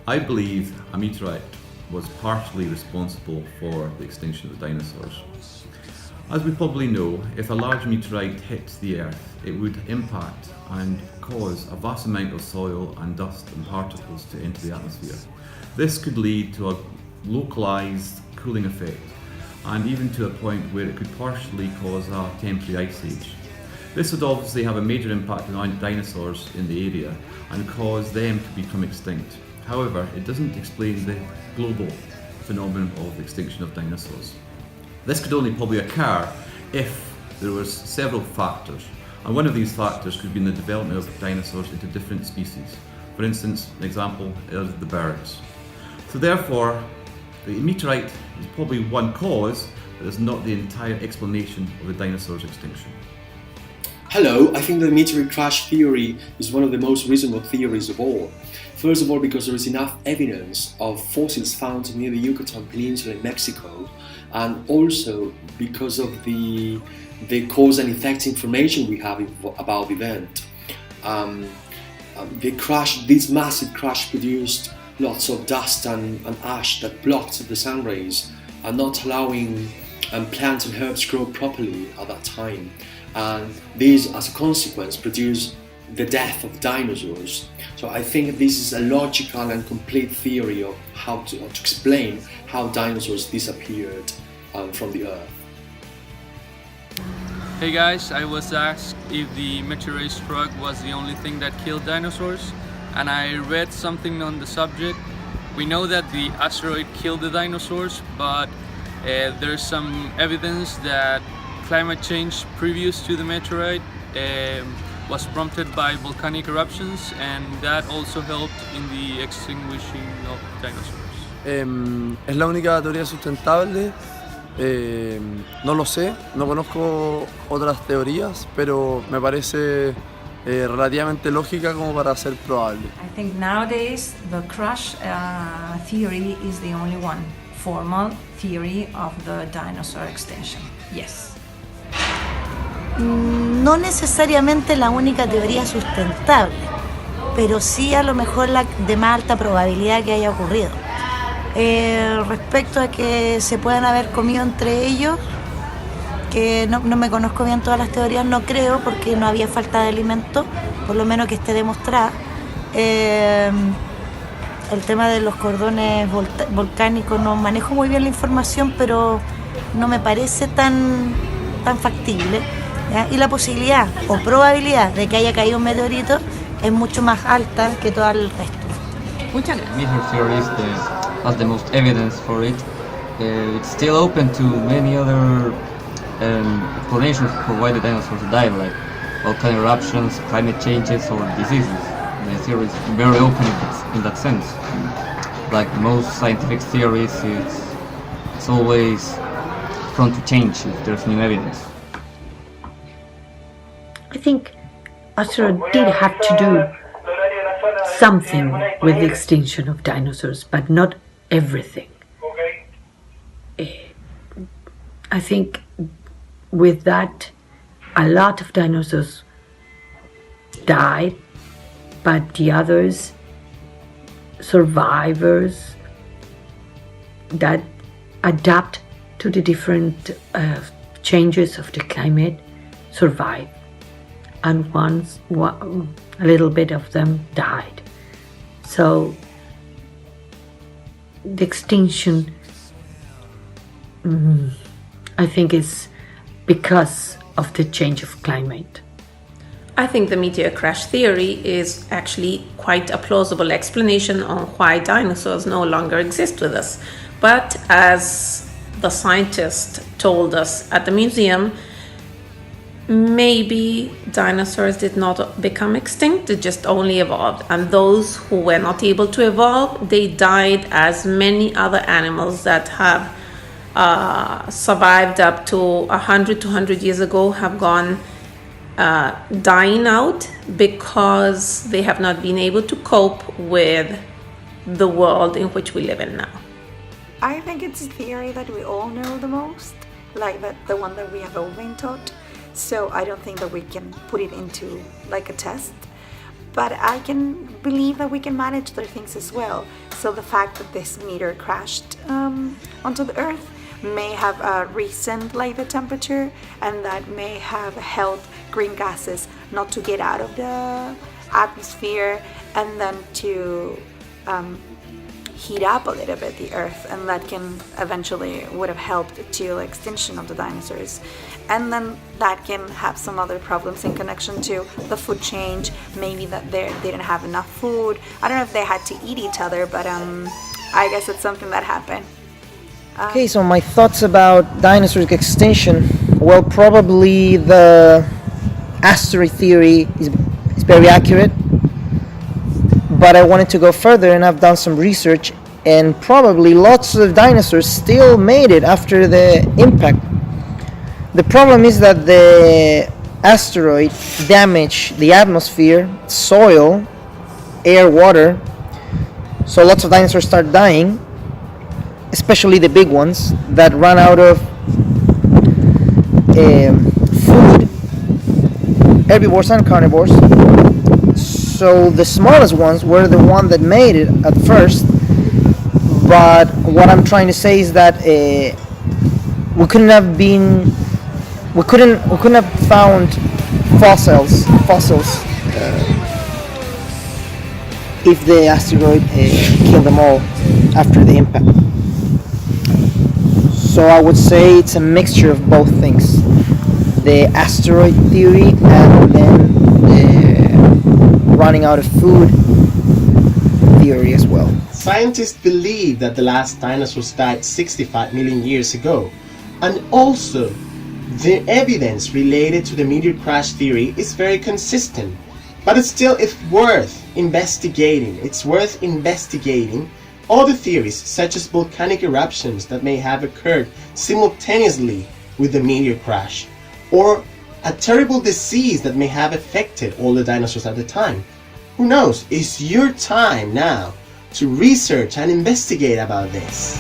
I believe a meteorite was partially responsible for the extinction of the dinosaurs. As we probably know, if a large meteorite hits the Earth, it would impact and cause a vast amount of soil and dust and particles to enter the atmosphere. This could lead to a localised cooling effect, and even to a point where it could partially cause a temporary ice age. This would obviously have a major impact on dinosaurs in the area and cause them to become extinct. However, it doesn't explain the global phenomenon of extinction of dinosaurs. This could only probably occur if there was several factors, and one of these factors could be in the development of dinosaurs into different species. For instance, an example is the birds. So therefore, the meteorite is probably one cause, but it's not the entire explanation of the dinosaurs' extinction. Hello, I think the meteorite crash theory is one of the most reasonable theories of all. First of all, because there is enough evidence of fossils found near the Yucatan Peninsula in Mexico, and also because of the cause and effect information we have about the event. This massive crash produced lots of dust and ash that blocked the sun rays and not allowing plants and herbs grow properly at that time. And these, as a consequence, produced the death of dinosaurs. So I think this is a logical and complete theory of how to explain how dinosaurs disappeared from the Earth. Hey guys, I was asked if the meteorite struck was the only thing that killed dinosaurs, and I read something on the subject. We know that the asteroid killed the dinosaurs, but there's some evidence that climate change previous to the meteorite was prompted by volcanic eruptions, and that also helped in the extinguishing of dinosaurs. ¿Es la única teoría sustentable? No lo sé, no conozco otras teorías, pero me parece relativamente lógica como para ser probable. I think nowadays the crash theory is the only one formal theory of the dinosaur extinction. Yes. No necesariamente la única teoría sustentable, pero sí a lo mejor la de más alta probabilidad que haya ocurrido. Respecto a que se puedan haber comido entre ellos, que no me conozco bien todas las teorías, no creo, porque no había falta de alimento, por lo menos que esté demostrada. El tema de los cordones volcánicos, no manejo muy bien la información, pero no me parece tan factible, ¿ya? Y la posibilidad o probabilidad de que haya caído un meteorito es mucho más alta que todo el resto. Muchas gracias. Meteor theory has the most evidence for it. It's still open to many other explanations for why the dinosaurs died, like volcanic eruptions, climate changes, or diseases. The theory is very open in that sense. Like most scientific theories, it's always prone to change if there's new evidence. I think asteroid did have to do something with the extinction of dinosaurs, but not everything. I think with that, a lot of dinosaurs died, but the others, survivors that adapt to the different changes of the climate, survive. And a little bit of them died. So the extinction, I think, is because of the change of climate. I think the meteor crash theory is actually quite a plausible explanation on why dinosaurs no longer exist with us. But as the scientist told us at the museum, maybe dinosaurs did not become extinct, they just only evolved. And those who were not able to evolve, they died as many other animals that have survived up to 100 to 100 years ago have gone dying out because they have not been able to cope with the world in which we live in now. I think it's a theory that we all know the most, like the one that we have all been taught. So I don't think that we can put it into like a test. but I can believe that we can manage other things as well. So the fact that this meteor crashed onto the Earth may have risen like the temperature, and that may have helped green gases not to get out of the atmosphere and then to heat up a little bit the Earth, and that can eventually would have helped to the extinction of the dinosaurs. And then that can have some other problems in connection to the food chain, maybe that they didn't have enough food. I don't know if they had to eat each other, but I guess it's something that happened. Okay, so my thoughts about dinosaur extinction. Well, probably the asteroid theory is very accurate, but I wanted to go further, and I've done some research, and probably lots of dinosaurs still made it after the impact. The problem is that the asteroid damaged the atmosphere, soil, air, water, so lots of dinosaurs start dying, especially the big ones that run out of food, herbivores and carnivores. So the smallest ones were the one that made it at first, but what I'm trying to say is that we couldn't have found fossils if the asteroid killed them all after the impact. So I would say it's a mixture of both things, the asteroid theory and then the running out of food theory as well. Scientists believe that the last dinosaurs died 65 million years ago, and also the evidence related to the meteor crash theory is very consistent, but it's worth investigating. It's worth investigating other theories, such as volcanic eruptions that may have occurred simultaneously with the meteor crash, or a terrible disease that may have affected all the dinosaurs at the time. Who knows? It's your time now to research and investigate about this.